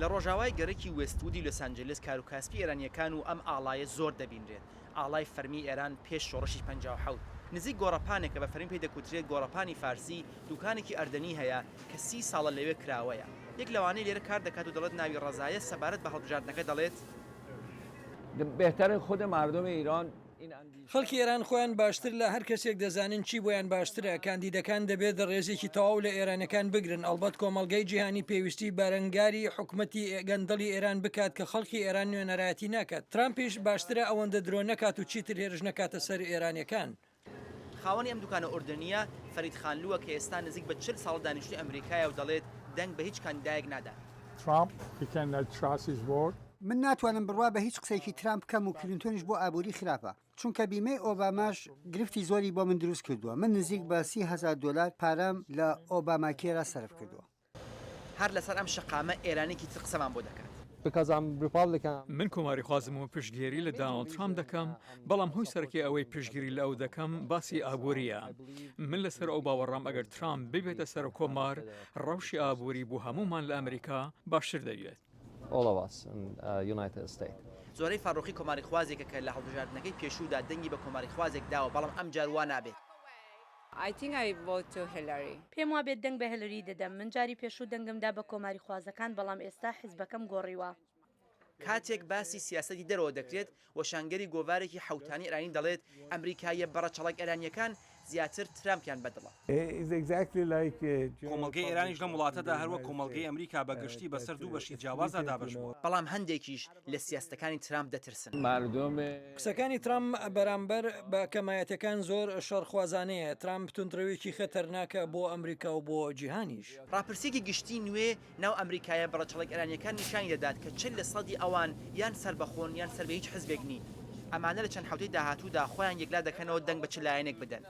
لە ڕۆژاوای گەرەکی وێستوودی لۆس ئانجلس کاروکاسپی ئێرانیەکان و ئەم ئاڵایە زۆر دەبینرێت. ئاڵای فەرمی ئێران پێش شۆڕشی 57 نزیک گۆڕەپانێکە بە فەرمی پێی دەکوترێت گۆڕەپانی فارسی دوکانێکی ئەردەنی هەیە کە 30 ساڵە لەوێ کراوەیە. یەک لەوانەی لێرە کار دەکات و دەڵێت ناوی ڕەزایە سەبارەت بە هەڵبژاردنەکە دەڵێت بهتر خود مردم ایران خەڵکی ئێران خۆیان باشتر لە هەر کەسێک دەزانن چی بۆیان باشترە. کاندیدەکان دەبێت ڕێزێکی تەواو لە ئێرانەکان بگرن. ئەلبەت کۆمەڵگەی جیهانی پێویستی بەرەنگاری حکوومەتی گەندەڵی ئێران بکات کە خەڵکی ئێران نوێنەرایەتی ناکات. ترامپیش باشترە ئەوەندە درۆ نەکات و چیتر هێرش نەکاتە سەر ئێرانیەکان. خاوەنی ئەم دوکانە ئوردنیە فەرید خانلووە کە ئێستا نزیک بە 40 ساڵ دانیشتوی ئەمریکایە و دەڵێت دەنگ بە هیچ کاندیدایەک نادات. من ناتوانم بڕوا بە هیچ قسەیەکی ترامپ کەم و کلینتۆنیش بۆ ئابووری خراپە، چونکە بیمەی ئۆباماش گرفتی زۆری بۆ من دروست کردووە. من نزیک بە 30,000 دلار پارەم لە ئۆباماکێرا سەرف کردووە. هەر لەسەر ئەم شقامە ئێرانێکی تر قسەمان بۆ دەکات. من کۆماری خوازم و پشتگیری لە داناڵد ترامپ دەکەم، بەڵام هۆی سەرەکی ئەوەی پشتگیری لە ئەو دەکەم باسی ئابووریە. من لەسەر ئەو باوەڕام ئەگەر ترامپ ببێتە سەر کۆمار ڕەوشی ئابووری بۆ هەمومان لە ئەمریکا باشتر دەوێت. زۆرەی فاڕۆخی کۆماری خوازێکە کە لە هەڵبژاردنەکەی پێشوودا دەنگی بە کۆماری خوازێک داوە، بەڵام ئەم جار وا نابێت. پێم وابێت دەنگ بە هیلاری دەدەم. من جاری پێشوو دەنگمدا بە کۆماری خوازەکان، بەڵام ئێستا حیزبەکەم گۆڕیوە. کاتێک باسی سیاسەتی دەرەوە دەکرێت، وەشانگەری گۆڤارێکی حەوتانی ئێرانی دەڵێت ئەمریکایە بەڕەچەڵک ئێرانیەکان زیاتر ترامپیان بەدڵە. کۆمەڵگەی ئێرانیش لە وڵاتەدا هەروە کۆمەڵگەی ئەمریکا بەگشتی بەسەر دوو بەشی جیاوازە دابەشبووە. بەڵام هەندێکیش لە سیاستەکانی ترامپ دەترسن. قسەکانی ترامپ بەرامبەر بە کەمایەتەکان زۆر شەڕخوازانەیە. ترامپ تونندڕەوێکی خەتەرناکە بۆ ئەمریکا و بۆ جیهانیش. ڕاپرسێکی گشتی نوێ ناو ئەمریکایە بەڕەچەڵک ئێرانیەکان نیشانی دەدات کە 40% ئەوان یان سەربەخۆن یان سەر بە هیچ حزبێک نین. ئەمانە لە چەند حوتەی داهاتوودا خۆیان یەکلا دەکەنەوە دەنگ بە چ لایەنێک بدەن.